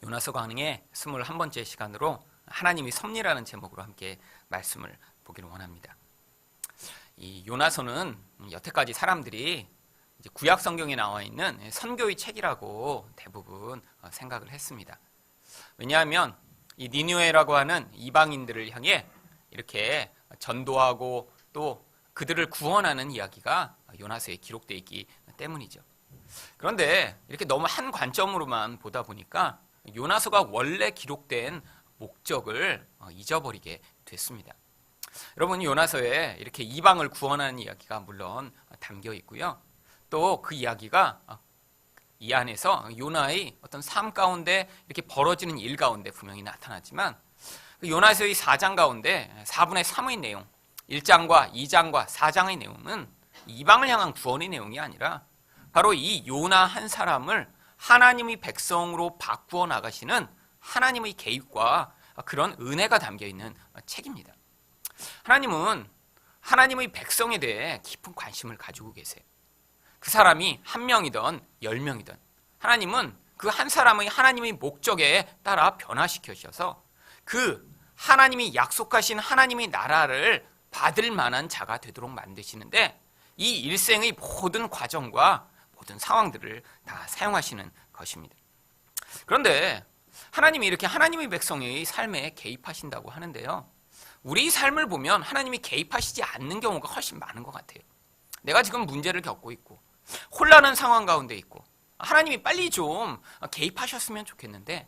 요나서 강의 21번째 시간으로 하나님의 섭리라는 제목으로 함께 말씀을 보기를 원합니다. 이 요나서는 여태까지 사람들이 이제 구약 성경에 나와 있는 선교의 책이라고 대부분 생각을 했습니다. 왜냐하면 이 니느웨라고 하는 이방인들을 향해 이렇게 전도하고 또 그들을 구원하는 이야기가 요나서에 기록되어 있기 때문이죠. 그런데 이렇게 너무 한 관점으로만 보다 보니까 요나서가 원래 기록된 목적을 잊어버리게 됐습니다. 여러분, 요나서에 이렇게 이방을 구원하는 이야기가 물론 담겨 있고요. 또 그 이야기가 이 안에서 요나의 어떤 삶 가운데 이렇게 벌어지는 일 가운데 분명히 나타나지만 요나서의 4장 가운데 4분의 3의 내용, 1장과 2장과 4장의 내용은 이방을 향한 구원의 내용이 아니라 바로 이 요나 한 사람을 하나님의 백성으로 바꾸어 나가시는 하나님의 개입과 그런 은혜가 담겨 있는 책입니다. 하나님은 하나님의 백성에 대해 깊은 관심을 가지고 계세요. 그 사람이 1명이든 10명이든 하나님은 그 한 사람의 하나님의 목적에 따라 변화시켜주셔서 그 하나님이 약속하신 하나님의 나라를 받을 만한 자가 되도록 만드시는데 이 일생의 모든 과정과 모든 상황들을 다 사용하시는 것입니다. 그런데 하나님이 이렇게 하나님의 백성의 삶에 개입하신다고 하는데요. 우리 삶을 보면 하나님이 개입하시지 않는 경우가 훨씬 많은 것 같아요. 내가 지금 문제를 겪고 있고 혼란한 상황 가운데 있고 하나님이 빨리 좀 개입하셨으면 좋겠는데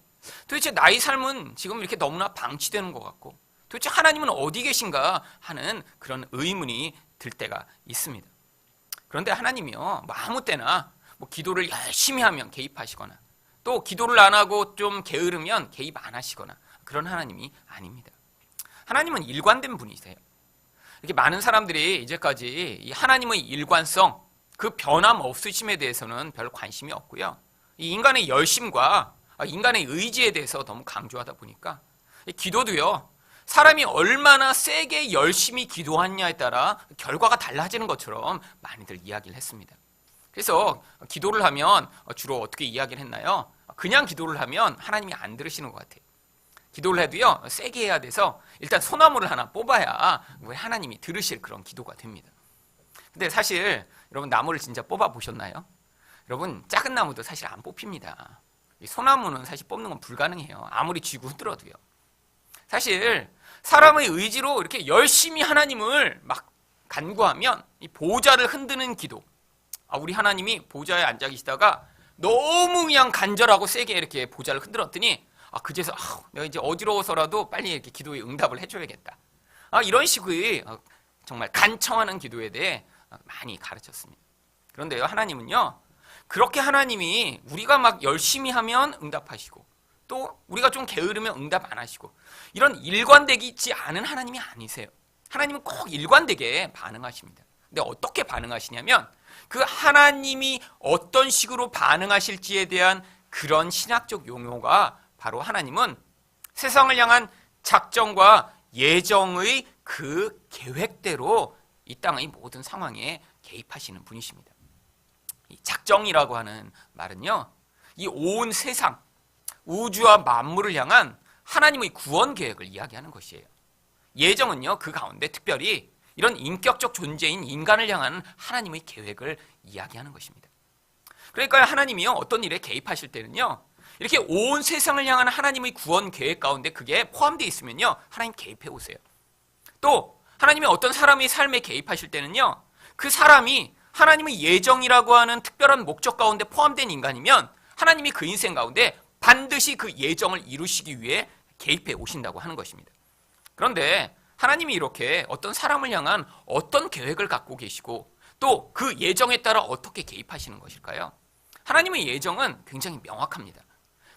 도대체 나의 삶은 지금 이렇게 너무나 방치되는 것 같고 도대체 하나님은 어디 계신가 하는 그런 의문이 들 때가 있습니다. 그런데 하나님이요, 아무 때나 기도를 열심히 하면 개입하시거나 또 기도를 안 하고 좀 게으르면 개입 안 하시거나 그런 하나님이 아닙니다. 하나님은 일관된 분이세요. 이렇게 많은 사람들이 이제까지 이 하나님의 일관성, 그 변함 없으심에 대해서는 별 관심이 없고요. 이 인간의 열심과 인간의 의지에 대해서 너무 강조하다 보니까 기도도요, 사람이 얼마나 세게 열심히 기도하느냐에 따라 결과가 달라지는 것처럼 많이들 이야기를 했습니다. 그래서 기도를 하면 주로 어떻게 이야기를 했나요? 그냥 기도를 하면 하나님이 안 들으시는 것 같아요. 기도를 해도요, 세게 해야 돼서 일단 소나무를 하나 뽑아야 하나님이 들으실 그런 기도가 됩니다. 근데 사실 여러분, 나무를 진짜 뽑아 보셨나요? 여러분, 작은 나무도 사실 안 뽑힙니다. 이 소나무는 사실 뽑는 건 불가능해요. 아무리 쥐고 흔들어도요. 사실 사람의 의지로 이렇게 열심히 하나님을 막 간구하면 이 보좌를 흔드는 기도, 우리 하나님이 보좌에 앉아 계시다가 너무 그냥 간절하고 세게 이렇게 보좌를 흔들었더니 그제서 내가 이제 어지러워서라도 빨리 이렇게 기도에 응답을 해줘야겠다. 이런 식의 정말 간청하는 기도에 대해 많이 가르쳤습니다. 그런데요, 하나님은요, 그렇게 하나님이 우리가 막 열심히 하면 응답하시고 또 우리가 좀 게으르면 응답 안 하시고 이런 일관되기 있지 않은 하나님이 아니세요. 하나님은 꼭 일관되게 반응하십니다. 근데 어떻게 반응하시냐면 그 하나님이 어떤 식으로 반응하실지에 대한 그런 신학적 용어가 바로 하나님은 세상을 향한 작정과 예정의 그 계획대로 이 땅의 모든 상황에 개입하시는 분이십니다. 이 작정이라고 하는 말은요, 이 온 세상, 우주와 만물을 향한 하나님의 구원 계획을 이야기하는 것이에요. 예정은요, 그 가운데 특별히 이런 인격적 존재인 인간을 향한 하나님의 계획을 이야기하는 것입니다. 그러니까 하나님이요, 어떤 일에 개입하실 때는요, 이렇게 온 세상을 향한 하나님의 구원 계획 가운데 그게 포함되어 있으면요, 하나님 개입해 오세요. 또 하나님이 어떤 사람의 삶에 개입하실 때는요, 그 사람이 하나님의 예정이라고 하는 특별한 목적 가운데 포함된 인간이면 하나님이 그 인생 가운데 반드시 그 예정을 이루시기 위해 개입해 오신다고 하는 것입니다. 그런데 하나님이 이렇게 어떤 사람을 향한 어떤 계획을 갖고 계시고 또 그 예정에 따라 어떻게 개입하시는 것일까요? 하나님의 예정은 굉장히 명확합니다.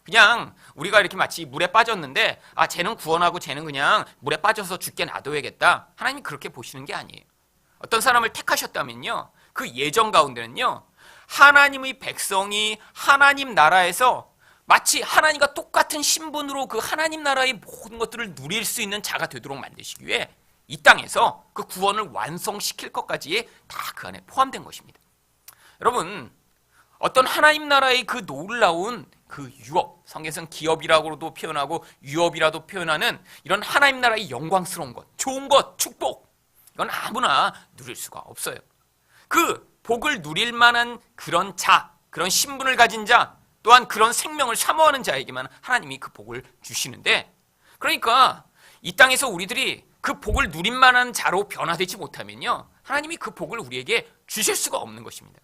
그냥 우리가 이렇게 마치 물에 빠졌는데 쟤는 구원하고 쟤는 그냥 물에 빠져서 죽게 놔둬야겠다, 하나님이 그렇게 보시는 게 아니에요. 어떤 사람을 택하셨다면요, 그 예정 가운데는요, 하나님의 백성이 하나님 나라에서 마치 하나님과 똑같은 신분으로 그 하나님 나라의 모든 것들을 누릴 수 있는 자가 되도록 만드시기 위해 이 땅에서 그 구원을 완성시킬 것까지 다 그 안에 포함된 것입니다. 여러분, 어떤 하나님 나라의 그 놀라운 그 유업, 성경에서는 기업이라고도 표현하고 유업이라도 표현하는 이런 하나님 나라의 영광스러운 것, 좋은 것, 축복, 이건 아무나 누릴 수가 없어요. 그 복을 누릴 만한 그런 자, 그런 신분을 가진 자, 또한 그런 생명을 사모하는 자에게만 하나님이 그 복을 주시는데, 그러니까 이 땅에서 우리들이 그 복을 누릴 만한 자로 변화되지 못하면요, 하나님이 그 복을 우리에게 주실 수가 없는 것입니다.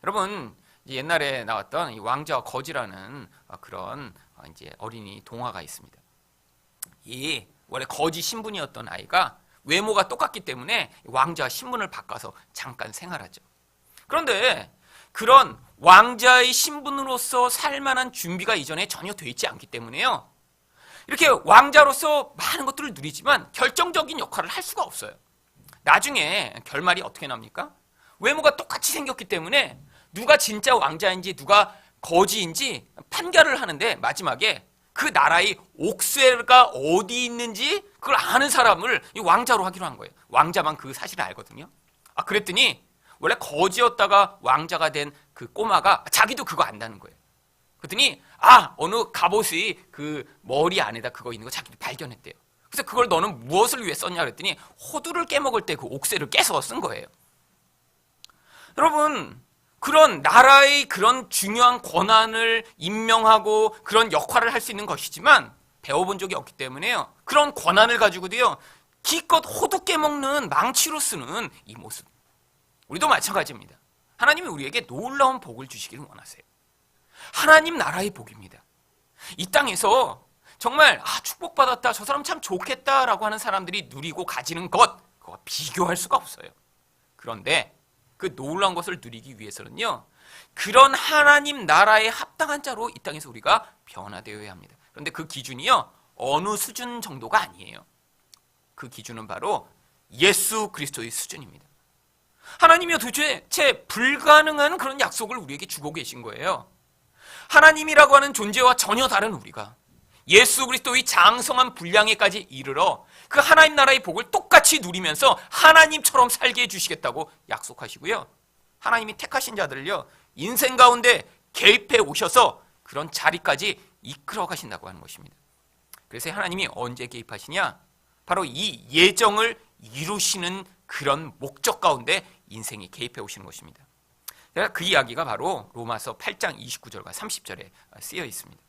여러분, 옛날에 나왔던 이 왕자와 거지라는 그런 이제 어린이 동화가 있습니다. 이 원래 거지 신분이었던 아이가 외모가 똑같기 때문에 왕자 신분을 바꿔서 잠깐 생활하죠. 그런데 그런 왕자의 신분으로서 살 만한 준비가 이전에 전혀 되어 있지 않기 때문에요, 이렇게 왕자로서 많은 것들을 누리지만 결정적인 역할을 할 수가 없어요. 나중에 결말이 어떻게 납니까? 외모가 똑같이 생겼기 때문에 누가 진짜 왕자인지 누가 거지인지 판결을 하는데, 마지막에 그 나라의 옥쇄가 어디 있는지 그걸 아는 사람을 이 왕자로 하기로 한 거예요. 왕자만 그 사실을 알거든요. 그랬더니 원래 거지였다가 왕자가 된 그 꼬마가 자기도 그거 안다는 거예요. 그랬더니 어느 갑옷이 그 머리 안에다 그거 있는 거 자기도 발견했대요. 그래서 그걸 너는 무엇을 위해 썼냐 그랬더니 호두를 깨먹을 때 그 옥쇄를 깨서 쓴 거예요. 여러분, 그런 나라의 그런 중요한 권한을 임명하고 그런 역할을 할 수 있는 것이지만 배워본 적이 없기 때문에요, 그런 권한을 가지고도요 기껏 호두 깨먹는 망치로 쓰는 이 모습, 우리도 마찬가지입니다. 하나님이 우리에게 놀라운 복을 주시기를 원하세요. 하나님 나라의 복입니다. 이 땅에서 정말 축복받았다, 저 사람 참 좋겠다라고 하는 사람들이 누리고 가지는 것, 그거와 비교할 수가 없어요. 그런데 그 놀라운 것을 누리기 위해서는요, 그런 하나님 나라에 합당한 자로 이 땅에서 우리가 변화되어야 합니다. 그런데 그 기준이요, 어느 수준 정도가 아니에요. 그 기준은 바로 예수 그리스도의 수준입니다. 하나님이요 도대체 불가능한 그런 약속을 우리에게 주고 계신 거예요. 하나님이라고 하는 존재와 전혀 다른 우리가 예수 그리스도의 장성한 분량에까지 이르러 그 하나님 나라의 복을 똑같이 누리면서 하나님처럼 살게 해주시겠다고 약속하시고요, 하나님이 택하신 자들을요 인생 가운데 개입해 오셔서 그런 자리까지 이끌어 가신다고 하는 것입니다. 그래서 하나님이 언제 개입하시냐? 바로 이 예정을 이루시는 그런 목적 가운데 인생이 개입해 오시는 것입니다. 그 이야기가 바로 로마서 8장 29절과 30절에 쓰여 있습니다.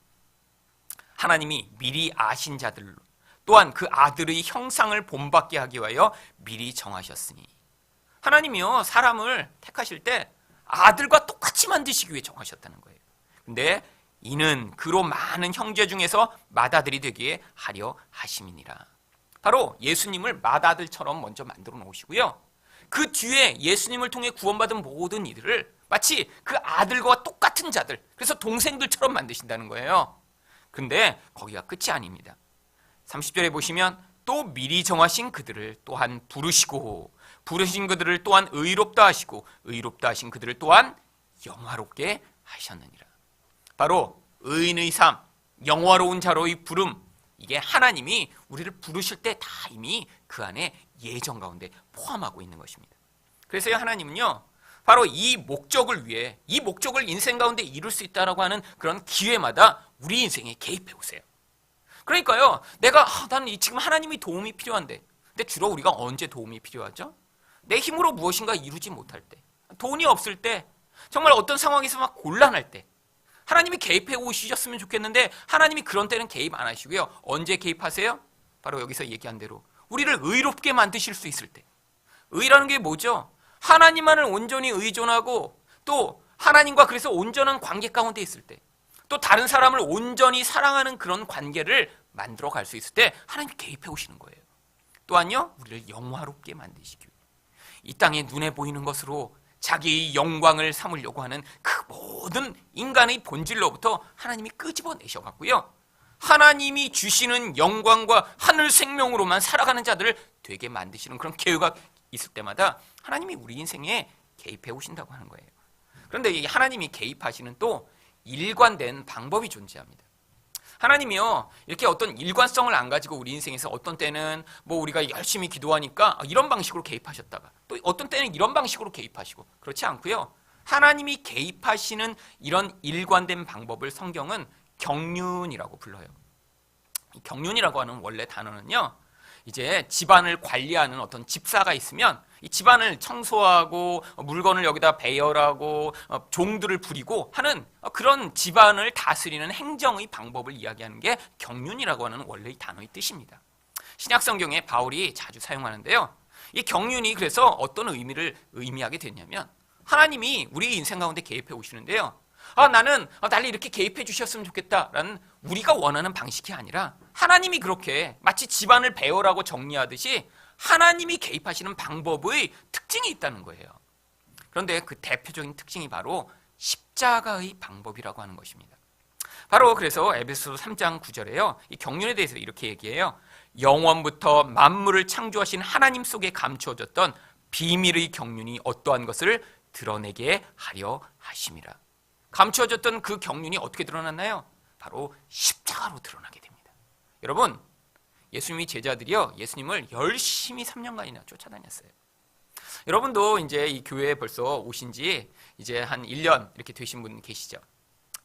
하나님이 미리 아신 자들 또한 그 아들의 형상을 본받게 하기 위하여 미리 정하셨으니, 하나님이요 사람을 택하실 때 아들과 똑같이 만드시기 위해 정하셨다는 거예요. 근데 이는 그로 많은 형제 중에서 맏아들이 되기에 하려 하심이니라. 바로 예수님을 맏아들처럼 먼저 만들어 놓으시고요, 그 뒤에 예수님을 통해 구원받은 모든 이들을 마치 그 아들과 똑같은 자들, 그래서 동생들처럼 만드신다는 거예요. 근데 거기가 끝이 아닙니다. 30절에 보시면 또 미리 정하신 그들을 또한 부르시고 부르신 그들을 또한 의롭다 하시고 의롭다 하신 그들을 또한 영화롭게 하셨느니라. 바로 의인의 삶, 영화로운 자로의 부름, 이게 하나님이 우리를 부르실 때 다 이미 그 안에 예정 가운데 포함하고 있는 것입니다. 그래서 하나님은요 바로 이 목적을 위해, 이 목적을 인생 가운데 이룰 수 있다라고 하는 그런 기회마다 우리 인생에 개입해 오세요. 그러니까요, 나는 지금 하나님이 도움이 필요한데, 근데 주로 우리가 언제 도움이 필요하죠? 내 힘으로 무엇인가 이루지 못할 때, 돈이 없을 때, 정말 어떤 상황에서 막 곤란할 때 하나님이 개입해 오시셨으면 좋겠는데 하나님이 그런 때는 개입 안 하시고요, 언제 개입하세요? 바로 여기서 얘기한 대로 우리를 의롭게 만드실 수 있을 때. 의라는 게 뭐죠? 하나님만을 온전히 의존하고 또 하나님과 그래서 온전한 관계 가운데 있을 때, 또 다른 사람을 온전히 사랑하는 그런 관계를 만들어 갈 수 있을 때 하나님이 개입해 오시는 거예요. 또한요, 우리를 영화롭게 만드시기 위해 이 땅에 눈에 보이는 것으로 자기의 영광을 삼으려고 하는 그 모든 인간의 본질로부터 하나님이 끄집어내셔갖고요, 하나님이 주시는 영광과 하늘 생명으로만 살아가는 자들을 되게 만드시는 그런 계획가 있을 때마다 하나님이 우리 인생에 개입해 오신다고 하는 거예요. 그런데 이 하나님이 개입하시는 또 일관된 방법이 존재합니다. 하나님이요 이렇게 어떤 일관성을 안 가지고 우리 인생에서 어떤 때는 뭐 우리가 열심히 기도하니까 이런 방식으로 개입하셨다가 또 어떤 때는 이런 방식으로 개입하시고, 그렇지 않고요, 하나님이 개입하시는 이런 일관된 방법을 성경은 경륜이라고 불러요. 이 경륜이라고 하는 원래 단어는요, 이제 집안을 관리하는 어떤 집사가 있으면 이 집안을 청소하고 물건을 여기다 배열하고 종들을 부리고 하는 그런 집안을 다스리는 행정의 방법을 이야기하는 게 경륜이라고 하는 원래의 단어의 뜻입니다. 신약 성경에 바울이 자주 사용하는데요, 이 경륜이 그래서 어떤 의미를 의미하게 됐냐면, 하나님이 우리 인생 가운데 개입해 오시는데요, 나는 나를 이렇게 개입해 주셨으면 좋겠다라는 우리가 원하는 방식이 아니라 하나님이 그렇게 마치 집안을 배열하고 정리하듯이 하나님이 개입하시는 방법의 특징이 있다는 거예요. 그런데 그 대표적인 특징이 바로 십자가의 방법이라고 하는 것입니다. 바로 그래서 에베소서 3장 9절에요, 이 경륜에 대해서 이렇게 얘기해요. 영원부터 만물을 창조하신 하나님 속에 감추어졌던 비밀의 경륜이 어떠한 것을 드러내게 하려 하심이라. 감추어졌던 그 경륜이 어떻게 드러났나요? 바로 십자가로 드러나게 됩니다. 여러분, 예수님의 제자들이요, 예수님을 열심히 3년간이나 쫓아다녔어요. 여러분도 이제 이 교회에 벌써 오신 지 이제 한 1년 이렇게 되신 분 계시죠?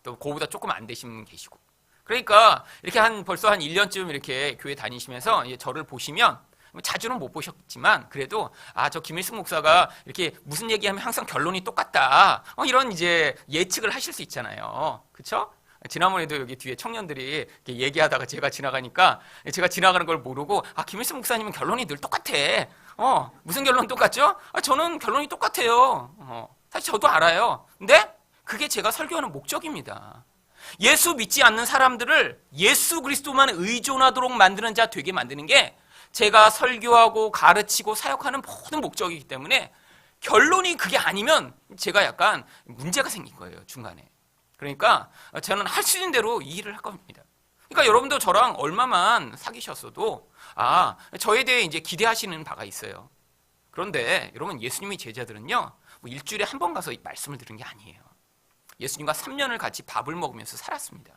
또 그거보다 조금 안 되신 분 계시고. 그러니까 이렇게 벌써 한 1년쯤 이렇게 교회 다니시면서 이제 저를 보시면, 자주는 못 보셨지만 그래도 저 김일승 목사가 이렇게 무슨 얘기하면 항상 결론이 똑같다, 이런 이제 예측을 하실 수 있잖아요. 그렇죠? 지난번에도 여기 뒤에 청년들이 이렇게 얘기하다가 제가 지나가니까 제가 지나가는 걸 모르고 김일승 목사님은 결론이 늘 똑같아. 무슨 결론 똑같죠? 저는 결론이 똑같아요. 사실 저도 알아요. 근데 그게 제가 설교하는 목적입니다. 예수 믿지 않는 사람들을 예수 그리스도만 의존하도록 만드는 자 되게 만드는 게 제가 설교하고 가르치고 사역하는 모든 목적이기 때문에, 결론이 그게 아니면 제가 약간 문제가 생긴 거예요, 중간에. 그러니까 저는 할 수 있는 대로 이 일을 할 겁니다. 그러니까 여러분도 저랑 얼마만 사귀셨어도 저에 대해 이제 기대하시는 바가 있어요. 그런데 여러분, 예수님의 제자들은요, 뭐 일주일에 한 번 가서 말씀을 들은 게 아니에요. 예수님과 3년을 같이 밥을 먹으면서 살았습니다.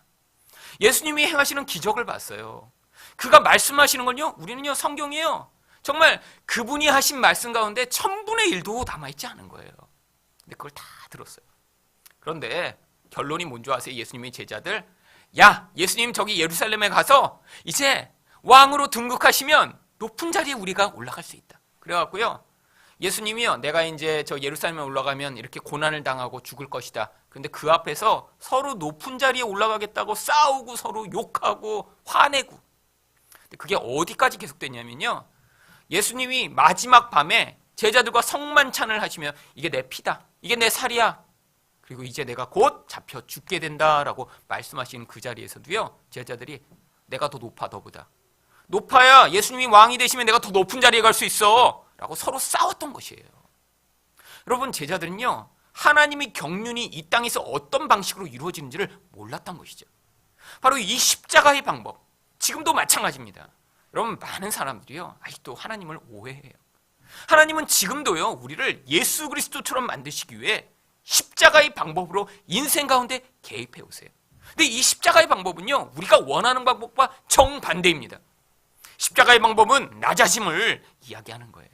예수님이 행하시는 기적을 봤어요. 그가 말씀하시는 건요, 우리는요, 성경이에요. 정말 그분이 하신 말씀 가운데 1000분의 1도 남아있지 않은 거예요. 근데 그걸 다 들었어요. 그런데 결론이 뭔지 아세요? 예수님의 제자들, 예수님 저기 예루살렘에 가서 이제 왕으로 등극하시면 높은 자리에 우리가 올라갈 수 있다. 그래갖고요, 예수님이요, 내가 이제 저 예루살렘에 올라가면 이렇게 고난을 당하고 죽을 것이다. 그런데 그 앞에서 서로 높은 자리에 올라가겠다고 싸우고 서로 욕하고 화내고. 그게 어디까지 계속됐냐면요, 예수님이 마지막 밤에 제자들과 성만찬을 하시며 이게 내 피다, 이게 내 살이야, 그리고 이제 내가 곧 잡혀 죽게 된다라고 말씀하시는 그 자리에서도요, 제자들이 내가 더 높아, 너보다 높아야 예수님이 왕이 되시면 내가 더 높은 자리에 갈 수 있어 라고 서로 싸웠던 것이에요. 여러분, 제자들은요, 하나님의 경륜이 이 땅에서 어떤 방식으로 이루어지는지를 몰랐던 것이죠. 바로 이 십자가의 방법, 지금도 마찬가지입니다. 여러분, 많은 사람들이요, 아직도 하나님을 오해해요. 하나님은 지금도요, 우리를 예수 그리스도처럼 만드시기 위해 십자가의 방법으로 인생 가운데 개입해 오세요. 근데 이 십자가의 방법은요, 우리가 원하는 방법과 정반대입니다. 십자가의 방법은 나 자신을 이야기하는 거예요.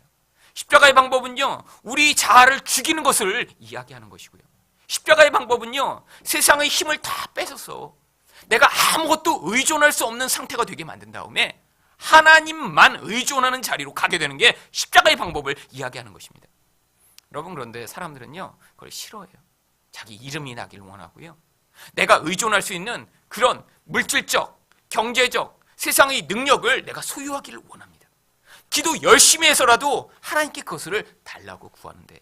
십자가의 방법은요, 우리 자아를 죽이는 것을 이야기하는 것이고요. 십자가의 방법은요, 세상의 힘을 다 뺏어서 내가 아무것도 의존할 수 없는 상태가 되게 만든 다음에 하나님만 의존하는 자리로 가게 되는 게 십자가의 방법을 이야기하는 것입니다. 여러분, 그런데 사람들은요, 그걸 싫어해요. 자기 이름이 나길 원하고요, 내가 의존할 수 있는 그런 물질적, 경제적, 세상의 능력을 내가 소유하기를 원합니다. 기도 열심히 해서라도 하나님께 그것을 달라고 구하는데,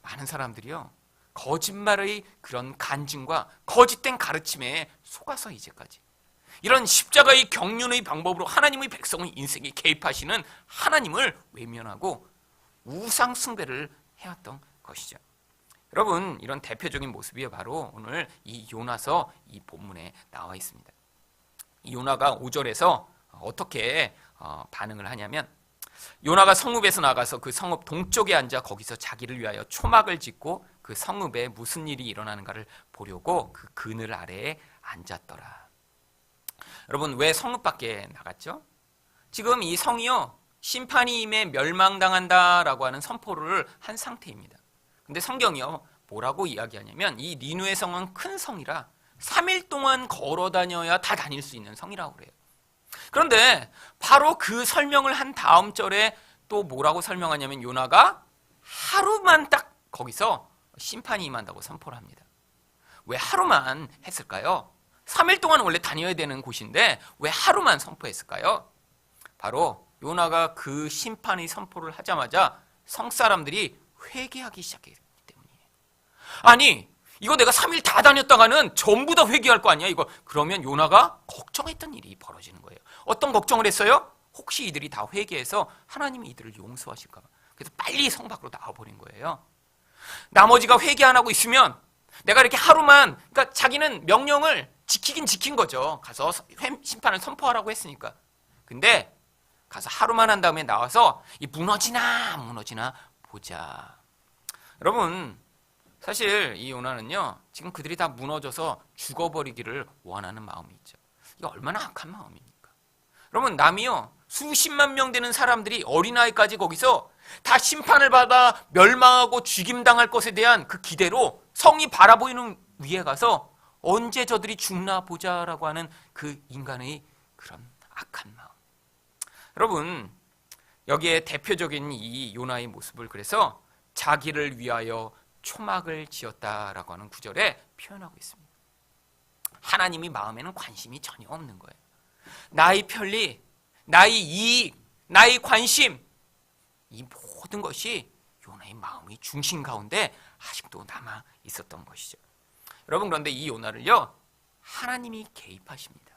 많은 사람들이요, 거짓말의 그런 간증과 거짓된 가르침에 속아서 이제까지 이런 십자가의 경륜의 방법으로 하나님의 백성의 인생에 개입하시는 하나님을 외면하고 우상 숭배를 해왔던 것이죠. 여러분, 이런 대표적인 모습이 바로 오늘 이 요나서 이 본문에 나와 있습니다. 이 요나가 5절에서 어떻게 반응을 하냐면, 요나가 성읍에서 나가서 그 성읍 동쪽에 앉아 거기서 자기를 위하여 초막을 짓고 그 성읍에 무슨 일이 일어나는가를 보려고 그 그늘 아래에 앉았더라. 여러분, 왜 성읍 밖에 나갔죠? 지금 이 성이요, 심판이 임해 멸망당한다라고 하는 선포를 한 상태입니다. 근데 성경이요, 뭐라고 이야기하냐면 이 니누의 성은 큰 성이라 3일 동안 걸어 다녀야 다 다닐 수 있는 성이라고 그래요. 그런데 바로 그 설명을 한 다음 절에 또 뭐라고 설명하냐면 요나가 하루만 딱 거기서 심판이 임한다고 선포를 합니다. 왜 하루만 했을까요? 3일 동안 원래 다녀야 되는 곳인데 왜 하루만 선포했을까요? 바로 요나가 그 심판의 선포를 하자마자 성사람들이 회개하기 시작했기 때문이에요. 아니 이거 내가 3일 다 다녔다가는 전부 다 회개할 거 아니야 이거. 그러면 요나가 걱정했던 일이 벌어지는 거예요. 어떤 걱정을 했어요? 혹시 이들이 다 회개해서 하나님이 이들을 용서하실까 봐. 그래서 빨리 성 밖으로 나와버린 거예요. 나머지가 회개 안 하고 있으면 내가 이렇게 하루만, 그러니까 자기는 명령을 지키긴 지킨 거죠. 가서 심판을 선포하라고 했으니까. 근데 가서 하루만 한 다음에 나와서 이 무너지나 안 무너지나 보자. 여러분 사실 이 요나는요 지금 그들이 다 무너져서 죽어버리기를 원하는 마음이 있죠. 이게 얼마나 악한 마음입니까? 여러분 남이요 수십만 명 되는 사람들이 어린아이까지 거기서 다 심판을 받아 멸망하고 죽임당할 것에 대한 그 기대로 성이 바라보이는 위에 가서 언제 저들이 죽나 보자라고 하는 그 인간의 그런 악한 마음. 여러분 여기에 대표적인 이 요나의 모습을 그래서 자기를 위하여 초막을 지었다라고 하는 구절에 표현하고 있습니다. 하나님이 마음에는 관심이 전혀 없는 거예요. 나의 편리, 나의 이익, 나의 관심, 이 모든 것이 요나의 마음의 중심 가운데 아직도 남아 있었던 것이죠. 여러분 그런데 이 요나를요 하나님이 개입하십니다.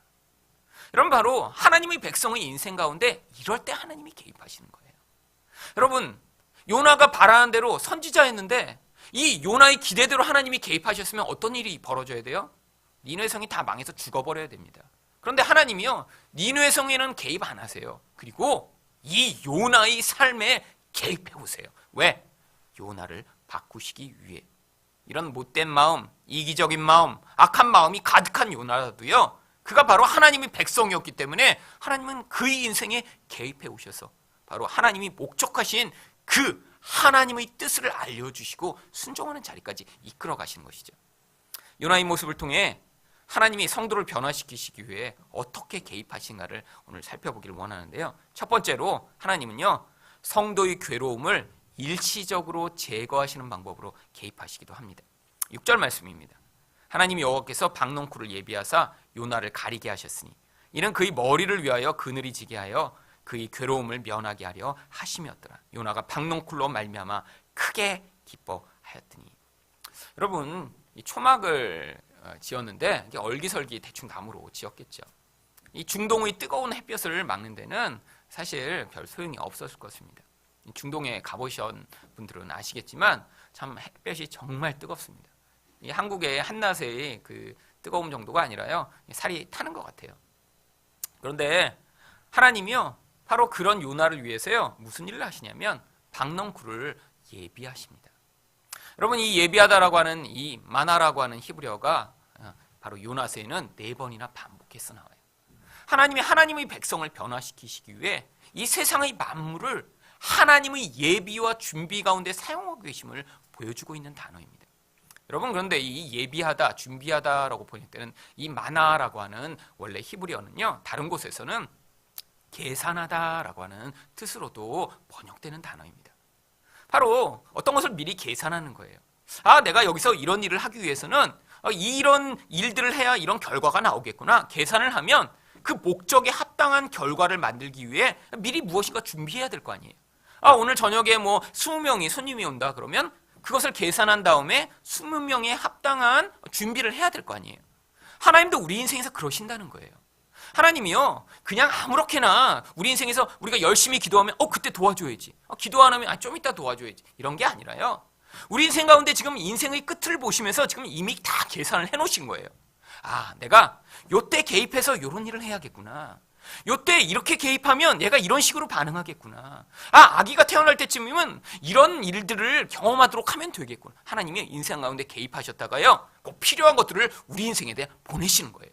여러분 바로 하나님의 백성의 인생 가운데 이럴 때 하나님이 개입하시는 거예요. 여러분 요나가 바라는 대로 선지자였는데 이 요나의 기대대로 하나님이 개입하셨으면 어떤 일이 벌어져야 돼요? 니느웨 성이 다 망해서 죽어버려야 됩니다. 그런데 하나님이요 니느웨 성에는 개입 안 하세요. 그리고 이 요나의 삶에 개입해 오세요. 왜? 요나를 바꾸시기 위해. 이런 못된 마음, 이기적인 마음, 악한 마음이 가득한 요나도요 그가 바로 하나님의 백성이었기 때문에 하나님은 그의 인생에 개입해 오셔서 바로 하나님이 목적하신 그 하나님의 뜻을 알려주시고 순종하는 자리까지 이끌어 가시는 것이죠. 요나의 모습을 통해 하나님이 성도를 변화시키시기 위해 어떻게 개입하신가를 오늘 살펴보기를 원하는데요. 첫 번째로 하나님은요 성도의 괴로움을 일시적으로 제거하시는 방법으로 개입하시기도 합니다. 6절 말씀입니다. 하나님이 여호와께서 박넝쿨을 예비하사 요나를 가리게 하셨으니 이는 그의 머리를 위하여 그늘이 지게 하여 그의 괴로움을 면하게 하려 하심이었더라. 요나가 박넝쿨로 말미암아 크게 기뻐하였더니. 여러분 이 초막을 지었는데 이게 얼기설기 대충 나무로 지었겠죠. 이 중동의 뜨거운 햇볕을 막는 데는 사실 별 소용이 없었을 것입니다. 중동에 가보신 분들은 아시겠지만 참 햇볕이 정말 뜨겁습니다. 이 한국의 한낮의 그 뜨거움 정도가 아니라요 살이 타는 것 같아요. 그런데 하나님이요 바로 그런 요나를 위해서요 무슨 일을 하시냐면 박넝쿨을 예비하십니다. 여러분 이 예비하다라고 하는 이 마나라고 하는 히브리어가 바로 요나서에는 4번이나 반복해서 나와요. 하나님이 하나님의 백성을 변화시키시기 위해 이 세상의 만물을 하나님의 예비와 준비 가운데 사용하고 계심을 보여주고 있는 단어입니다. 여러분 그런데 이 예비하다, 준비하다라고 번역되는 때는 이 마나라고 하는 원래 히브리어는요 다른 곳에서는 계산하다라고 하는 뜻으로도 번역되는 단어입니다. 바로 어떤 것을 미리 계산하는 거예요. 아 내가 여기서 이런 일을 하기 위해서는 이런 일들을 해야 이런 결과가 나오겠구나. 계산을 하면 그 목적에 합당한 결과를 만들기 위해 미리 무엇인가 준비해야 될 거 아니에요. 아 오늘 저녁에 뭐 20명이 손님이 온다 그러면 그것을 계산한 다음에 20명에 합당한 준비를 해야 될 거 아니에요. 하나님도 우리 인생에서 그러신다는 거예요. 하나님이요 그냥 아무렇게나 우리 인생에서 우리가 열심히 기도하면 그때 도와줘야지, 기도 안 하면 좀 이따 도와줘야지, 이런 게 아니라요 우리 인생 가운데 지금 인생의 끝을 보시면서 지금 이미 다 계산을 해놓으신 거예요. 아 내가 요때 개입해서 요런 일을 해야겠구나, 요때 이렇게 개입하면 얘가 이런 식으로 반응하겠구나, 아기가 태어날 때쯤이면 이런 일들을 경험하도록 하면 되겠구나. 하나님이 인생 가운데 개입하셨다가요 꼭 필요한 것들을 우리 인생에 대해 보내시는 거예요.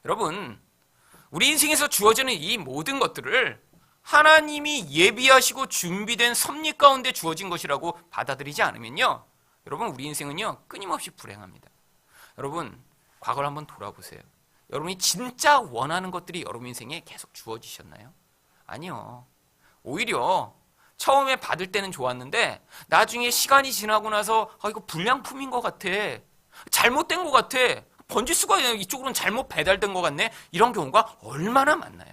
여러분 우리 인생에서 주어지는 이 모든 것들을 하나님이 예비하시고 준비된 섭리 가운데 주어진 것이라고 받아들이지 않으면요 여러분, 우리 인생은요 끊임없이 불행합니다. 여러분, 과거를 한번 돌아보세요. 여러분이 진짜 원하는 것들이 여러분 인생에 계속 주어지셨나요? 아니요. 오히려 처음에 받을 때는 좋았는데 나중에 시간이 지나고 나서 이거 불량품인 것 같아, 잘못된 것 같아, 번지수가 이쪽으로는 잘못 배달된 것 같네, 이런 경우가 얼마나 많나요?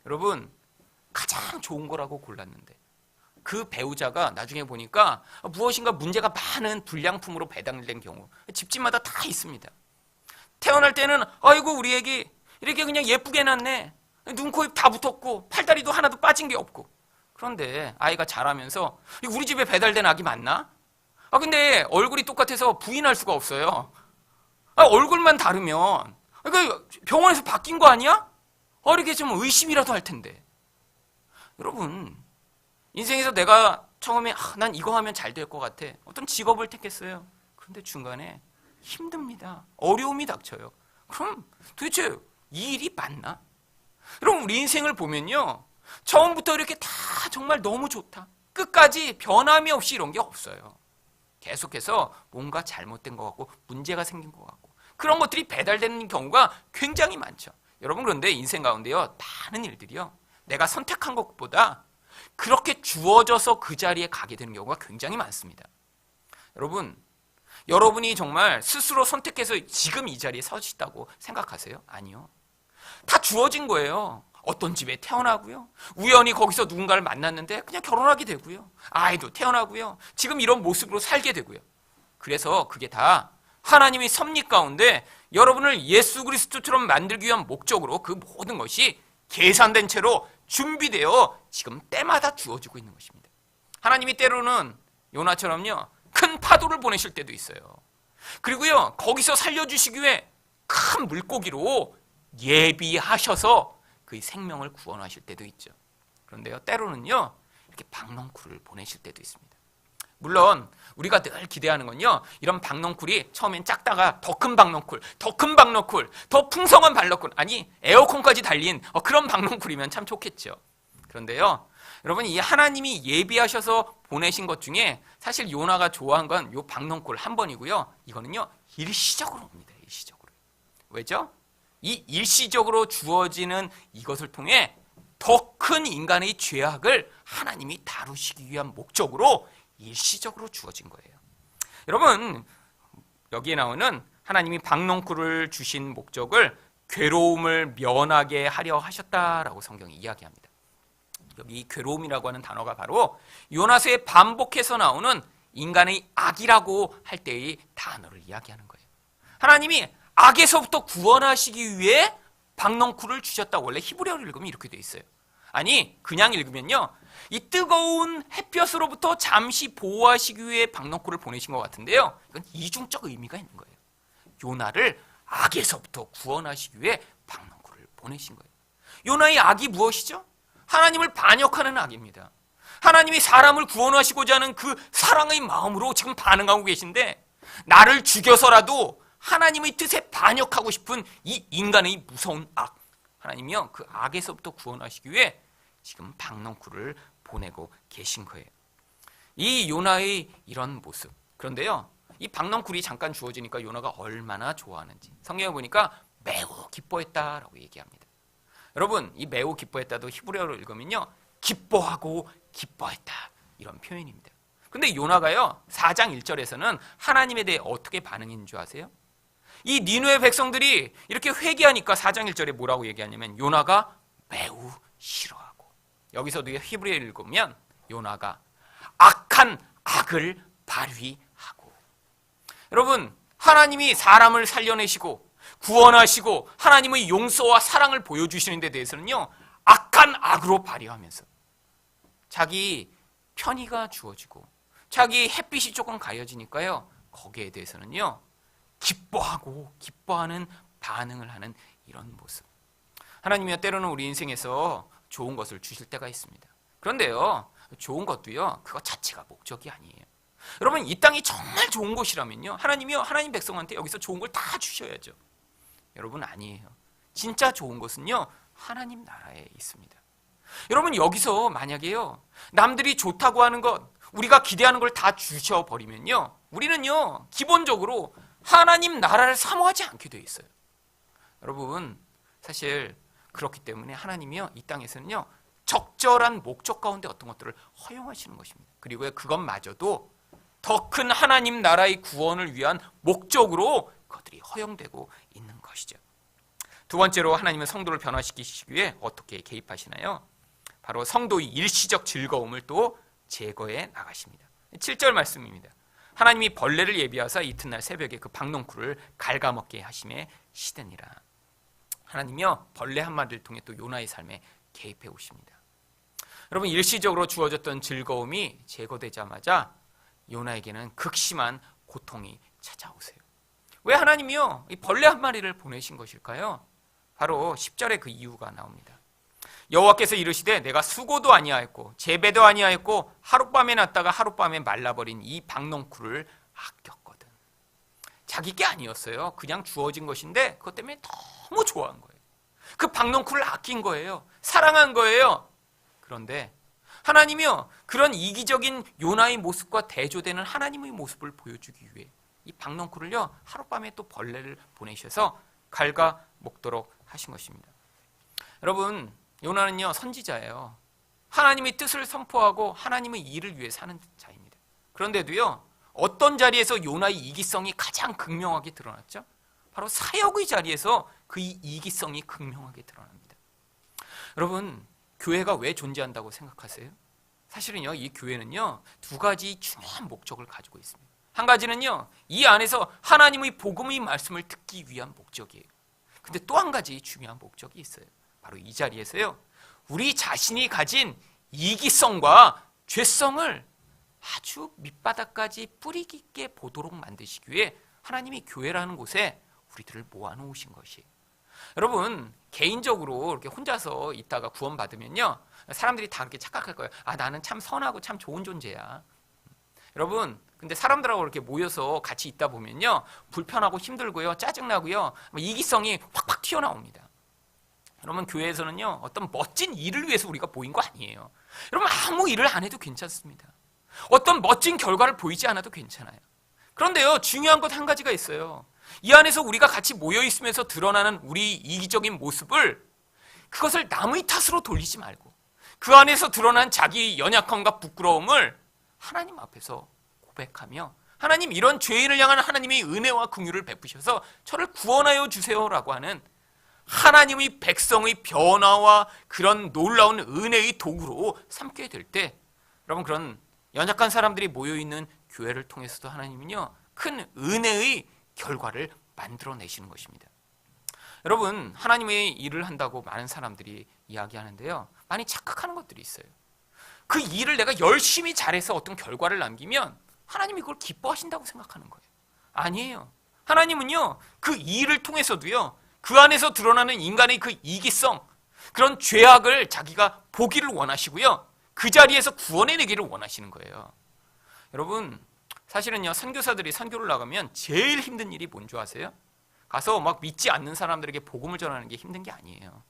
여러분, 가장 좋은 거라고 골랐는데 그 배우자가 나중에 보니까 무엇인가 문제가 많은 불량품으로 배달된 경우 집집마다 다 있습니다. 태어날 때는 아이고 우리 애기 이렇게 그냥 예쁘게 났네, 눈, 코, 입 다 붙었고 팔다리도 하나도 빠진 게 없고. 그런데 아이가 자라면서 우리 집에 배달된 아기 맞나? 근데 얼굴이 똑같아서 부인할 수가 없어요. 얼굴만 다르면 병원에서 바뀐 거 아니야? 이렇게 좀 의심이라도 할 텐데. 여러분, 인생에서 내가 처음에 난 이거 하면 잘 될 것 같아, 어떤 직업을 택했어요. 그런데 중간에 힘듭니다. 어려움이 닥쳐요. 그럼 도대체 이 일이 맞나? 여러분, 우리 인생을 보면요, 처음부터 이렇게 다 정말 너무 좋다, 끝까지 변함이 없이 이런 게 없어요. 계속해서 뭔가 잘못된 것 같고 문제가 생긴 것 같고 그런 것들이 배달되는 경우가 굉장히 많죠. 여러분, 그런데 인생 가운데요 많은 일들이요 내가 선택한 것보다 그렇게 주어져서 그 자리에 가게 되는 경우가 굉장히 많습니다. 여러분, 여러분이 정말 스스로 선택해서 지금 이 자리에 서시다고 생각하세요? 아니요. 다 주어진 거예요. 어떤 집에 태어나고요, 우연히 거기서 누군가를 만났는데 그냥 결혼하게 되고요, 아이도 태어나고요, 지금 이런 모습으로 살게 되고요. 그래서 그게 다 하나님의 섭리 가운데 여러분을 예수 그리스도처럼 만들기 위한 목적으로 그 모든 것이 계산된 채로 준비되어 지금 때마다 주어지고 있는 것입니다. 하나님이 때로는 요나처럼요 큰 파도를 보내실 때도 있어요. 그리고요 거기서 살려주시기 위해 큰 물고기로 예비하셔서 그의 생명을 구원하실 때도 있죠. 그런데요 때로는요 이렇게 박넝쿨을 보내실 때도 있습니다. 물론 우리가 늘 기대하는 건요, 이런 박넝쿨이 처음엔 작다가 더 큰 박넝쿨, 더 큰 박넝쿨, 더 풍성한 박넝쿨, 아니 에어컨까지 달린 그런 박넝쿨이면 참 좋겠죠. 그런데요 여러분, 이 하나님이 예비하셔서 보내신 것 중에 사실 요나가 좋아한 건 요 박넝쿨 한 번이고요, 이거는요 일시적으로 옵니다. 일시적으로. 왜죠? 이 일시적으로 주어지는 이것을 통해 더 큰 인간의 죄악을 하나님이 다루시기 위한 목적으로 일시적으로 주어진 거예요. 여러분, 여기에 나오는 하나님이 박넝쿨을 주신 목적을 괴로움을 면하게 하려 하셨다라고 성경이 이야기합니다. 여기 괴로움이라고 하는 단어가 바로 요나서에 반복해서 나오는 인간의 악이라고 할 때의 단어를 이야기하는 거예요. 하나님이 악에서부터 구원하시기 위해 박넝쿨을 주셨다. 원래 히브리어를 읽으면 이렇게 돼 있어요. 아니 그냥 읽으면요, 이 뜨거운 햇볕으로부터 잠시 보호하시기 위해 박넝쿨을 보내신 것 같은데요, 이건 이중적 의미가 있는 거예요. 요나를 악에서부터 구원하시기 위해 박넝쿨을 보내신 거예요. 요나의 악이 무엇이죠? 하나님을 반역하는 악입니다. 하나님이 사람을 구원하시고자 하는 그 사랑의 마음으로 지금 반응하고 계신데, 나를 죽여서라도 하나님의 뜻에 반역하고 싶은 이 인간의 무서운 악, 하나님이요 그 악에서부터 구원하시기 위해 지금 박넝쿨을 보내고 계신 거예요. 이 요나의 이런 모습, 그런데요 이 박넝쿨이 잠깐 주어지니까 요나가 얼마나 좋아하는지 성경에 보니까 매우 기뻐했다라고 얘기합니다. 여러분, 이 매우 기뻐했다도 히브리어로 읽으면요 기뻐하고 기뻐했다, 이런 표현입니다. 근데 요나가요 4장 1절에서는 하나님에 대해 어떻게 반응했는 줄 아세요? 이 니느웨 백성들이 이렇게 회개하니까 4장 1절에 뭐라고 얘기하냐면 요나가 매우 싫어하고, 여기서도 히브리어를 읽으면 요나가 악한 악을 발휘하고. 여러분, 하나님이 사람을 살려내시고 구원하시고 하나님의 용서와 사랑을 보여주시는 데 대해서는요 악한 악으로 발휘하면서 자기 편의가 주어지고 자기 햇빛이 조금 가려지니까요 거기에 대해서는요 기뻐하고 기뻐하는 반응을 하는 이런 모습. 하나님이요 때로는 우리 인생에서 좋은 것을 주실 때가 있습니다. 그런데요 좋은 것도요 그것 자체가 목적이 아니에요. 여러분, 이 땅이 정말 좋은 곳이라면요 하나님이요 하나님 백성한테 여기서 좋은 걸 다 주셔야죠. 여러분, 아니에요. 진짜 좋은 것은요 하나님 나라에 있습니다. 여러분, 여기서 만약에요 남들이 좋다고 하는 것, 우리가 기대하는 걸 다 주셔버리면요, 우리는요 기본적으로 하나님 나라를 사모하지 않게 돼 있어요. 여러분, 사실 그렇기 때문에 하나님이요 이 땅에서는요 적절한 목적 가운데 어떤 것들을 허용하시는 것입니다. 그리고 그것마저도 더 큰 하나님 나라의 구원을 위한 목적으로 그것들이 허용되고 있는 것이죠. 두 번째로 하나님은 성도를 변화시키시기 위해 어떻게 개입하시나요? 바로 성도의 일시적 즐거움을 또 제거해 나가십니다. 7절 말씀입니다. 하나님이 벌레를 예비하사 이튿날 새벽에 그 박농쿨을 갉아먹게 하심에 시드니라. 하나님이요 벌레 한 마리를 통해 또 요나의 삶에 개입해 오십니다. 여러분, 일시적으로 주어졌던 즐거움이 제거되자마자 요나에게는 극심한 고통이 찾아오세요. 왜 하나님이요 이 벌레 한 마리를 보내신 것일까요? 바로 10절에 그 이유가 나옵니다. 여호와께서 이르시되 내가 수고도 아니하였고 재배도 아니하였고 하룻밤에 났다가 하룻밤에 말라버린 이 박농쿨을 아꼈거든. 자기 게 아니었어요. 그냥 주어진 것인데 그것 때문에 너무 좋아한 거예요. 그 박농쿨을 아낀 거예요. 사랑한 거예요. 그런데 하나님이요 그런 이기적인 요나의 모습과 대조되는 하나님의 모습을 보여주기 위해 이 박농쿨을요 하룻밤에 또 벌레를 보내셔서 갉아 먹도록 하신 것입니다. 여러분, 요나는요 선지자예요. 하나님의 뜻을 선포하고 하나님의 일을 위해 사는 자입니다. 그런데도요 어떤 자리에서 요나의 이기성이 가장 극명하게 드러났죠? 바로 사역의 자리에서 그 이기성이 극명하게 드러납니다. 여러분, 교회가 왜 존재한다고 생각하세요? 사실은요 이 교회는요 두 가지 중요한 목적을 가지고 있습니다. 한 가지는요 이 안에서 하나님의 복음의 말씀을 듣기 위한 목적이에요. 근데 또 한 가지 중요한 목적이 있어요. 바로 이 자리에서요 우리 자신이 가진 이기성과 죄성을 아주 밑바닥까지 뿌리 깊게 보도록 만드시기 위해 하나님이 교회라는 곳에 우리들을 모아놓으신 것이에요. 여러분, 개인적으로 이렇게 혼자서 있다가 구원받으면요 사람들이 다 그렇게 착각할 거예요. 아, 나는 참 선하고 참 좋은 존재야. 여러분, 근데 사람들하고 이렇게 모여서 같이 있다 보면요 불편하고 힘들고요 짜증나고요 이기성이 확확 튀어나옵니다. 여러분, 교회에서는요 어떤 멋진 일을 위해서 우리가 모인 거 아니에요. 여러분, 아무 일을 안 해도 괜찮습니다. 어떤 멋진 결과를 보이지 않아도 괜찮아요. 그런데요 중요한 것 한 가지가 있어요. 이 안에서 우리가 같이 모여 있으면서 드러나는 우리 이기적인 모습을 그것을 남의 탓으로 돌리지 말고 그 안에서 드러난 자기 연약함과 부끄러움을 하나님 앞에서 고백하며 하나님, 이런 죄인을 향한 하나님의 은혜와 긍휼을 베푸셔서 저를 구원하여 주세요라고 하는 하나님의 백성의 변화와 그런 놀라운 은혜의 도구로 삼게 될 때, 여러분, 그런 연약한 사람들이 모여있는 교회를 통해서도 하나님은요 큰 은혜의 결과를 만들어내시는 것입니다. 여러분, 하나님의 일을 한다고 많은 사람들이 이야기하는데요 많이 착각하는 것들이 있어요. 그 일을 내가 열심히 잘해서 어떤 결과를 남기면 하나님이 그걸 기뻐하신다고 생각하는 거예요. 아니에요. 하나님은요 그 일을 통해서도요 그 안에서 드러나는 인간의 그 이기성, 그런 죄악을 자기가 보기를 원하시고요 그 자리에서 구원해내기를 원하시는 거예요. 여러분, 사실은요 선교사들이 선교를 나가면 제일 힘든 일이 뭔 줄 아세요? 가서 막 믿지 않는 사람들에게 복음을 전하는 게 힘든 게 아니에요.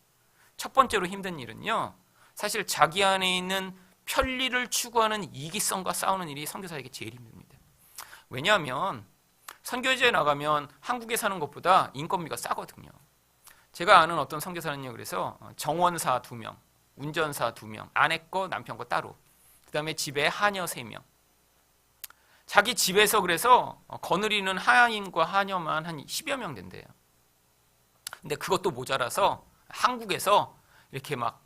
첫 번째로 힘든 일은요 사실 자기 안에 있는 편리를 추구하는 이기성과 싸우는 일이 선교사에게 제일 힘듭니다. 왜냐하면 선교지에 나가면 한국에 사는 것보다 인건비가 싸거든요. 제가 아는 어떤 선교사는요 그래서 정원사 2명, 운전사 2명, 아내 거 남편 거 따로, 그 다음에 집에 하녀 3명, 자기 집에서 그래서 거느리는 하인과 하녀만 한 10여 명 된대요. 근데 그것도 모자라서 한국에서 이렇게 막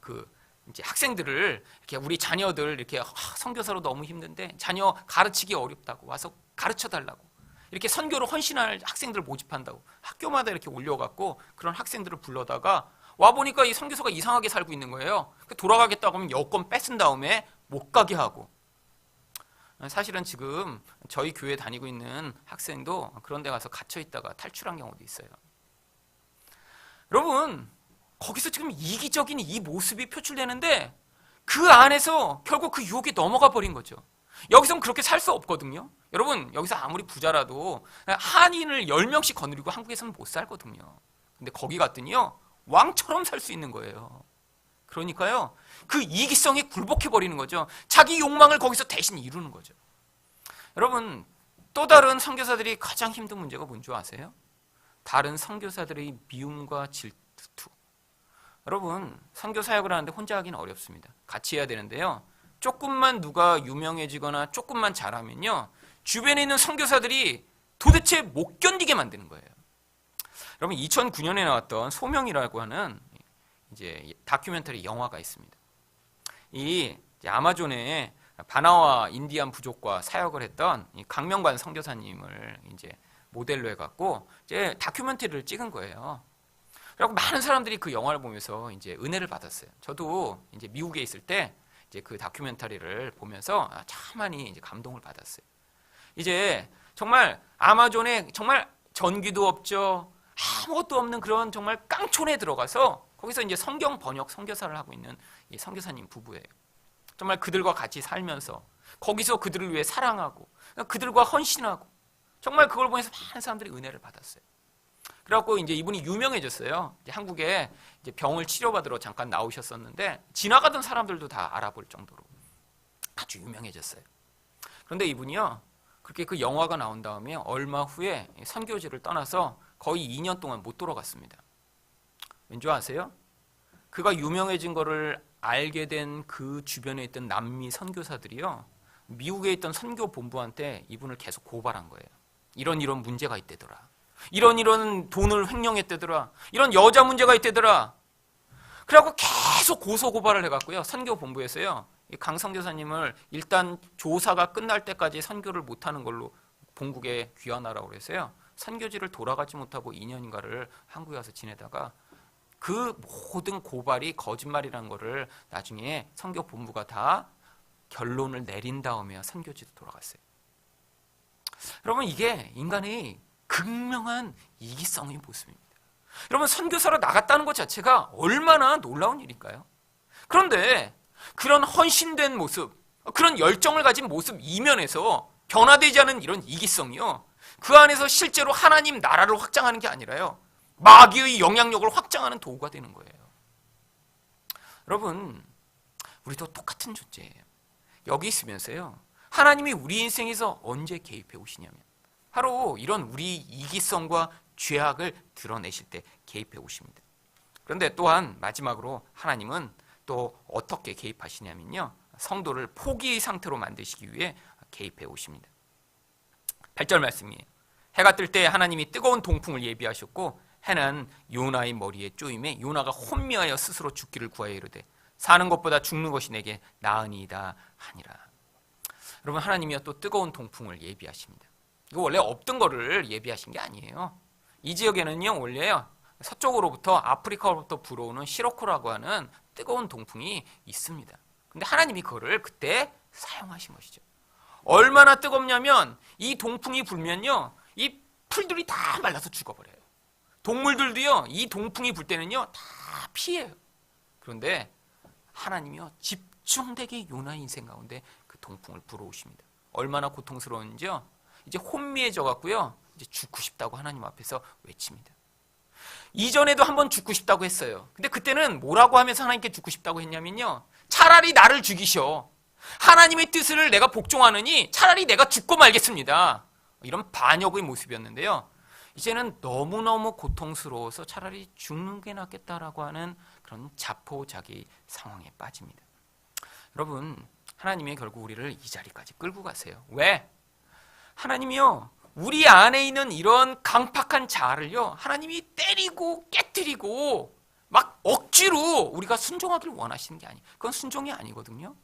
이제 학생들을 이렇게 우리 자녀들 이렇게 선교사로 너무 힘든데 자녀 가르치기 어렵다고 와서 가르쳐 달라고 이렇게 선교로 헌신할 학생들 모집한다고 학교마다 이렇게 올려갖고 그런 학생들을 불러다가 와 보니까 이 선교사가 이상하게 살고 있는 거예요. 돌아가겠다고 하면 여권 뺏은 다음에 못 가게 하고. 사실은 지금 저희 교회 다니고 있는 학생도 그런 데 가서 갇혀 있다가 탈출한 경우도 있어요. 여러분, 거기서 지금 이기적인 이 모습이 표출되는데 그 안에서 결국 그 유혹에 넘어가 버린 거죠. 여기서는 그렇게 살 수 없거든요. 여러분, 여기서 아무리 부자라도 한인을 10명씩 거느리고 한국에서는 못 살거든요. 근데 거기 갔더니요 왕처럼 살 수 있는 거예요. 그러니까요, 그 이기성에 굴복해 버리는 거죠. 자기 욕망을 거기서 대신 이루는 거죠. 여러분, 또 다른 선교사들이 가장 힘든 문제가 뭔지 아세요? 다른 선교사들의 미움과 질투. 여러분, 선교 사역을 하는데 혼자 하기는 어렵습니다. 같이 해야 되는데요, 조금만 누가 유명해지거나 조금만 잘하면요, 주변에 있는 선교사들이 도대체 못 견디게 만드는 거예요. 여러분, 2009년에 나왔던 소명이라고 하는 이제 다큐멘터리 영화가 있습니다. 이 아마존에 바나와 인디안 부족과 사역을 했던 이 강명관 선교사님을 이제 모델로 해갖고 이제 다큐멘터리를 찍은 거예요. 그리고 많은 사람들이 그 영화를 보면서 이제 은혜를 받았어요. 저도 이제 미국에 있을 때 이제 그 다큐멘터리를 보면서 참 많이 이제 감동을 받았어요. 이제 정말 아마존에 정말 전기도 없죠, 아무것도 없는 그런 정말 깡촌에 들어가서 거기서 이제 성경 번역 선교사를 하고 있는 이 선교사님 부부예요. 정말 그들과 같이 살면서 거기서 그들을 위해 사랑하고 그들과 헌신하고 정말 그걸 보면서 많은 사람들이 은혜를 받았어요. 그래갖고 이제 이분이 유명해졌어요. 이제 한국에 이제 병을 치료받으러 잠깐 나오셨었는데 지나가던 사람들도 다 알아볼 정도로 아주 유명해졌어요. 그런데 이분이요, 그렇게 그 영화가 나온 다음에 얼마 후에 선교지를 떠나서 거의 2년 동안 못 돌아갔습니다. 왠지 아세요? 그가 유명해진 거를 알게 된 그 주변에 있던 남미 선교사들이요, 미국에 있던 선교 본부한테 이분을 계속 고발한 거예요. 이런 문제가 있대더라. 이런 돈을 횡령했대더라. 이런 여자 문제가 있대더라. 그래갖고 계속 고소 고발을 해갖고요, 선교 본부에서요, 강 선교사님을 일단 조사가 끝날 때까지 선교를 못하는 걸로 본국에 귀환하라고 그래서요, 선교지를 돌아가지 못하고 2년인가를 한국에 와서 지내다가 그 모든 고발이 거짓말이라는 거를 나중에 선교 본부가 다 결론을 내린 다음에 선교지도 돌아갔어요. 여러분, 이게 인간의 극명한 이기성의 모습입니다. 여러분, 선교사로 나갔다는 것 자체가 얼마나 놀라운 일일까요? 그런데 그런 헌신된 모습, 그런 열정을 가진 모습 이면에서 변화되지 않은 이런 이기성이요, 그 안에서 실제로 하나님 나라를 확장하는 게 아니라요, 마귀의 영향력을 확장하는 도구가 되는 거예요. 여러분, 우리도 똑같은 존재예요. 여기 있으면서요, 하나님이 우리 인생에서 언제 개입해 오시냐면 바로 이런 우리 이기성과 죄악을 드러내실 때 개입해 오십니다. 그런데 또한 마지막으로 하나님은 또 어떻게 개입하시냐면요, 성도를 포기 상태로 만드시기 위해 개입해 오십니다. 8절 말씀이에요. 해가 뜰 때 하나님이 뜨거운 동풍을 예비하셨고 해는 요나의 머리에 쪼임에 요나가 혼미하여 스스로 죽기를 구하여 이르되 사는 것보다 죽는 것이 내게 나으니이다 하니라. 여러분, 하나님이요 또 뜨거운 동풍을 예비하십니다. 이거 원래 없던 거를 예비하신 게 아니에요. 이 지역에는요 원래요 서쪽으로부터 아프리카로부터 불어오는 시로코라고 하는 뜨거운 동풍이 있습니다. 근데 하나님이 그거를 그때 사용하신 것이죠. 얼마나 뜨겁냐면 이 동풍이 불면요, 이 풀들이 다 말라서 죽어버려요. 동물들도요 이 동풍이 불 때는요 다 피해요. 그런데 하나님이요 집중되게 요나 인생 가운데 그 동풍을 불어오십니다. 얼마나 고통스러운지요, 이제 혼미해져 갖고요, 이제 죽고 싶다고 하나님 앞에서 외칩니다. 이전에도 한번 죽고 싶다고 했어요. 근데 그때는 뭐라고 하면서 하나님께 죽고 싶다고 했냐면요, 차라리 나를 죽이셔. 하나님의 뜻을 내가 복종하느니 차라리 내가 죽고 말겠습니다. 이런 반역의 모습이었는데요, 이제는 너무너무 고통스러워서 차라리 죽는 게 낫겠다라고 하는 그런 자포자기 상황에 빠집니다. 여러분, 하나님이 결국 우리를 이 자리까지 끌고 가세요. 왜? 하나님이요 우리 안에 있는 이런 강팍한 자아를요 하나님이 때리고 깨뜨리고 막 억지로 우리가 순종하기를 원하시는 게 아니에요. 그건 순종이 아니거든요.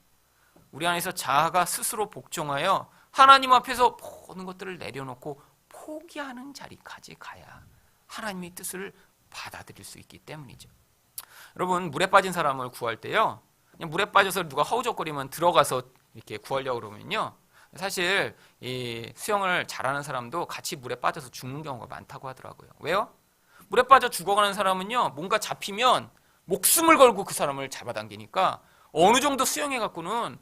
우리 안에서 자아가 스스로 복종하여 하나님 앞에서 모든 것들을 내려놓고 포기하는 자리까지 가야 하나님의 뜻을 받아들일 수 있기 때문이죠. 여러분, 물에 빠진 사람을 구할 때요, 그냥 물에 빠져서 누가 허우적거리면 들어가서 이렇게 구하려고 그러면요, 사실 이 수영을 잘하는 사람도 같이 물에 빠져서 죽는 경우가 많다고 하더라고요. 왜요? 물에 빠져 죽어가는 사람은요, 뭔가 잡히면 목숨을 걸고 그 사람을 잡아당기니까 어느 정도 수영해 갖고는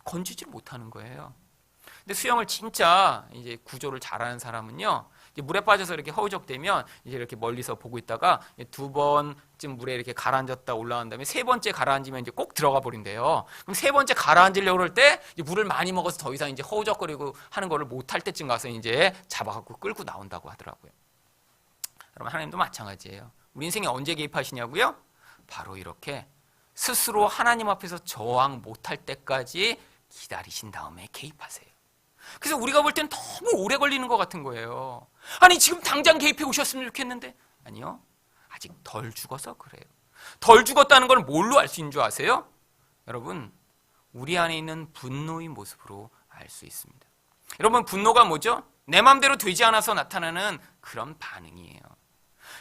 건지지 못하는 거예요. 근데 수영을 진짜 이제 구조를 잘하는 사람은요, 이제 물에 빠져서 이렇게 허우적대면 이제 이렇게 멀리서 보고 있다가 2번쯤 물에 이렇게 가라앉았다 올라온 다음에 3번째 가라앉으면 이제 꼭 들어가 버린대요. 그럼 3번째 가라앉으려고 그럴 때 이제 물을 많이 먹어서 더 이상 이제 허우적거리고 하는 거를 못할 때쯤 가서 이제 잡아갖고 끌고 나온다고 하더라고요. 여러분, 하나님도 마찬가지예요. 우리 인생에 언제 개입하시냐고요? 바로 이렇게 스스로 하나님 앞에서 저항 못할 때까지 기다리신 다음에 개입하세요. 그래서 우리가 볼 때는 너무 오래 걸리는 것 같은 거예요. 아니, 지금 당장 개입해 오셨으면 좋겠는데. 아니요, 아직 덜 죽어서 그래요. 덜 죽었다는 걸 뭘로 알 수 있는 줄 아세요? 여러분, 우리 안에 있는 분노의 모습으로 알 수 있습니다. 여러분, 분노가 뭐죠? 내 마음대로 되지 않아서 나타나는 그런 반응이에요.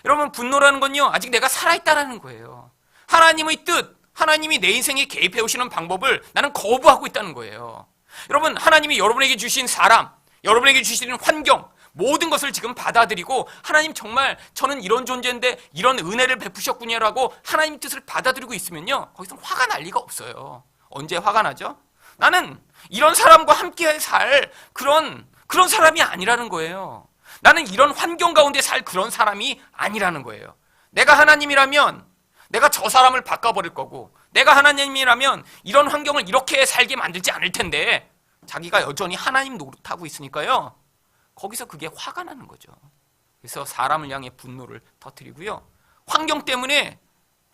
여러분, 분노라는 건요, 아직 내가 살아있다라는 거예요. 하나님의 뜻, 하나님이 내 인생에 개입해 오시는 방법을 나는 거부하고 있다는 거예요. 여러분, 하나님이 여러분에게 주신 사람, 여러분에게 주시는 환경, 모든 것을 지금 받아들이고, 하나님 정말 저는 이런 존재인데 이런 은혜를 베푸셨군요라고 하나님 뜻을 받아들이고 있으면요, 거기서 화가 날 리가 없어요. 언제 화가 나죠? 나는 이런 사람과 함께 살 그런 사람이 아니라는 거예요. 나는 이런 환경 가운데 살 그런 사람이 아니라는 거예요. 내가 하나님이라면 내가 저 사람을 바꿔버릴 거고, 내가 하나님이라면 이런 환경을 이렇게 살게 만들지 않을 텐데, 자기가 여전히 하나님 노릇하고 있으니까요, 거기서 그게 화가 나는 거죠. 그래서 사람을 향해 분노를 터뜨리고요, 환경 때문에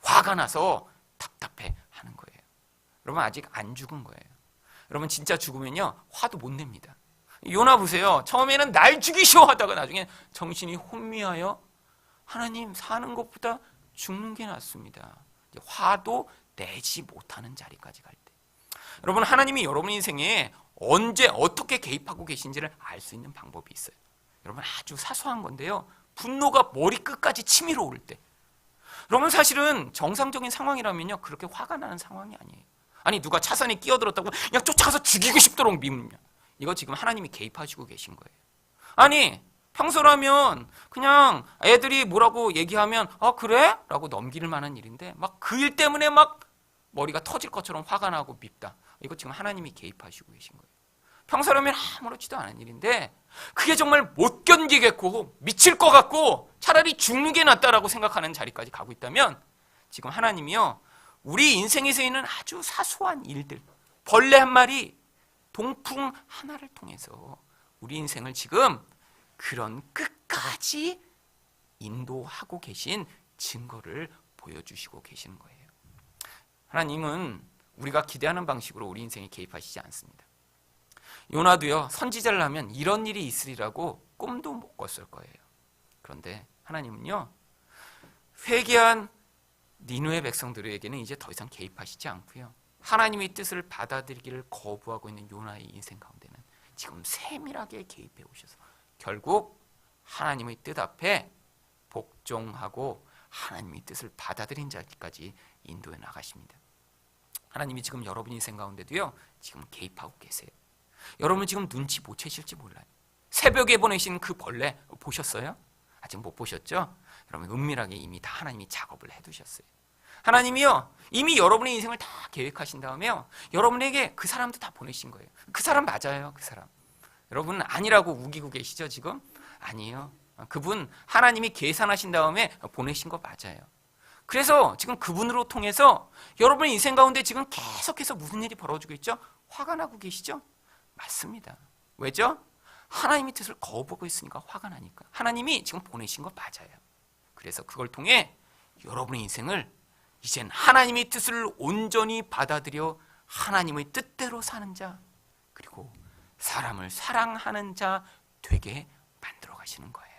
화가 나서 답답해 하는 거예요. 여러분, 아직 안 죽은 거예요. 여러분, 진짜 죽으면요, 화도 못 냅니다. 요나 보세요. 처음에는 날 죽이시오 하다가 나중에 정신이 혼미하여 하나님, 사는 것보다 죽는 게 낫습니다. 화도 내지 못하는 자리까지 갈 때. 여러분, 하나님이 여러분 인생에 언제 어떻게 개입하고 계신지를 알 수 있는 방법이 있어요. 여러분, 아주 사소한 건데요, 분노가 머리끝까지 치밀어 오를 때. 여러분, 사실은 정상적인 상황이라면요, 그렇게 화가 나는 상황이 아니에요. 아니, 누가 차선에 끼어들었다고 그냥 쫓아가서 죽이고 싶도록 미우면, 이거 지금 하나님이 개입하시고 계신 거예요. 아니, 평소라면 그냥 애들이 뭐라고 얘기하면 그래? 라고 넘길 만한 일인데, 막 그 일 때문에 막 머리가 터질 것처럼 화가 나고 밉다. 이거 지금 하나님이 개입하시고 계신 거예요. 평소라면 아무렇지도 않은 일인데 그게 정말 못 견디겠고 미칠 것 같고 차라리 죽는 게 낫다라고 생각하는 자리까지 가고 있다면, 지금 하나님이요, 우리 인생에서 있는 아주 사소한 일들, 벌레 한 마리, 동풍 하나를 통해서 우리 인생을 지금 그런 끝까지 인도하고 계신 증거를 보여주시고 계시는 거예요. 하나님은 우리가 기대하는 방식으로 우리 인생에 개입하시지 않습니다. 요나도요, 선지자를 하면 이런 일이 있으리라고 꿈도 못 꿨을 거예요. 그런데 하나님은요, 회개한 니느웨 백성들에게는 이제 더 이상 개입하시지 않고요, 하나님의 뜻을 받아들이기를 거부하고 있는 요나의 인생 가운데는 지금 세밀하게 개입해 오셔서 결국 하나님의 뜻 앞에 복종하고 하나님의 뜻을 받아들인 자리까지 인도해 나가십니다. 하나님이 지금 여러분 인생 가운데도요, 지금 개입하고 계세요. 여러분 지금 눈치 못 채실지 몰라요. 새벽에 보내신 그 벌레 보셨어요? 아직 못 보셨죠? 여러분, 은밀하게 이미 다 하나님이 작업을 해두셨어요. 하나님이요, 이미 여러분의 인생을 다 계획하신 다음에요, 여러분에게 그 사람도 다 보내신 거예요. 그 사람 맞아요, 그 사람. 여러분 아니라고 우기고 계시죠 지금? 아니에요. 그분 하나님이 계산하신 다음에 보내신 거 맞아요. 그래서 지금 그분으로 통해서 여러분의 인생 가운데 지금 계속해서 무슨 일이 벌어지고 있죠? 화가 나고 계시죠? 맞습니다. 왜죠? 하나님의 뜻을 거부하고 있으니까 화가 나니까. 하나님이 지금 보내신 거 맞아요. 그래서 그걸 통해 여러분의 인생을 이젠 하나님의 뜻을 온전히 받아들여 하나님의 뜻대로 사는 자, 그리고 사람을 사랑하는 자 되게 만들어 가시는 거예요.